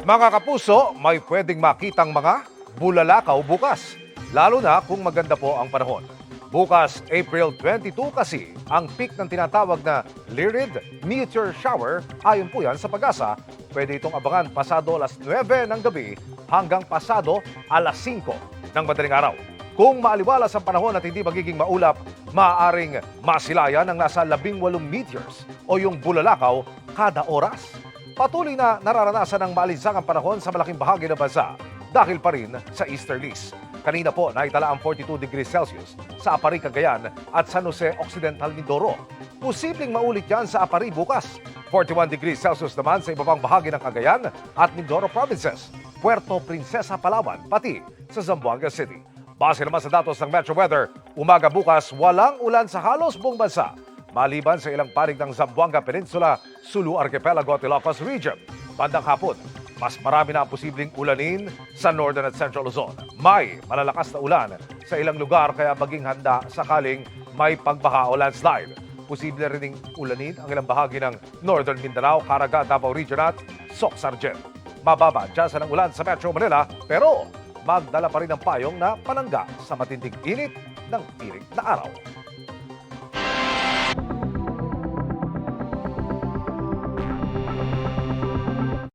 Mga kapuso, may pwedeng makitang mga bulalakaw bukas, lalo na kung maganda po ang panahon. Bukas, April 22 kasi, ang peak ng tinatawag na Lyrid Meteor Shower. Ayon po yan sa Pag-asa, pwede itong abangan pasado alas 9 ng gabi hanggang pasado alas 5 ng madaling araw. Kung maaliwalas ang panahon at hindi magiging maulap, maaaring masilayan ng nasa 18 meteors o yung bulalakaw kada oras. Patuloy na nararanasan ng maalinsangang panahon sa malaking bahagi ng bansa dahil pa rin sa easterlies. Kanina po, naitala ang 42 degrees Celsius sa Apari, Cagayan at San Jose Occidental, Mindoro. Posibleng maulit yan sa Apari bukas. 41 degrees Celsius naman sa iba pang bahagi ng Cagayan at Mindoro provinces, Puerto Princesa, Palawan, pati sa Zamboanga City. Base naman sa datos ng Metro Weather, umaga bukas walang ulan sa halos buong bansa, maliban sa ilang panig ng Zamboanga Peninsula, Sulu Archipelago at Ilocos Region. Bandang hapon, mas marami na ang posibleng ulanin sa Northern at Central Luzon. May malalakas na ulan sa ilang lugar kaya maging handa sakaling may pagbaha o landslide. Posible rin ulanin ang ilang bahagi ng Northern Mindanao, Caraga, Davao Region at Soc-Sargent. Mababa tsansa ng ulan sa Metro Manila pero magdala pa rin ang payong na panangga sa matinding init ng tirik na araw.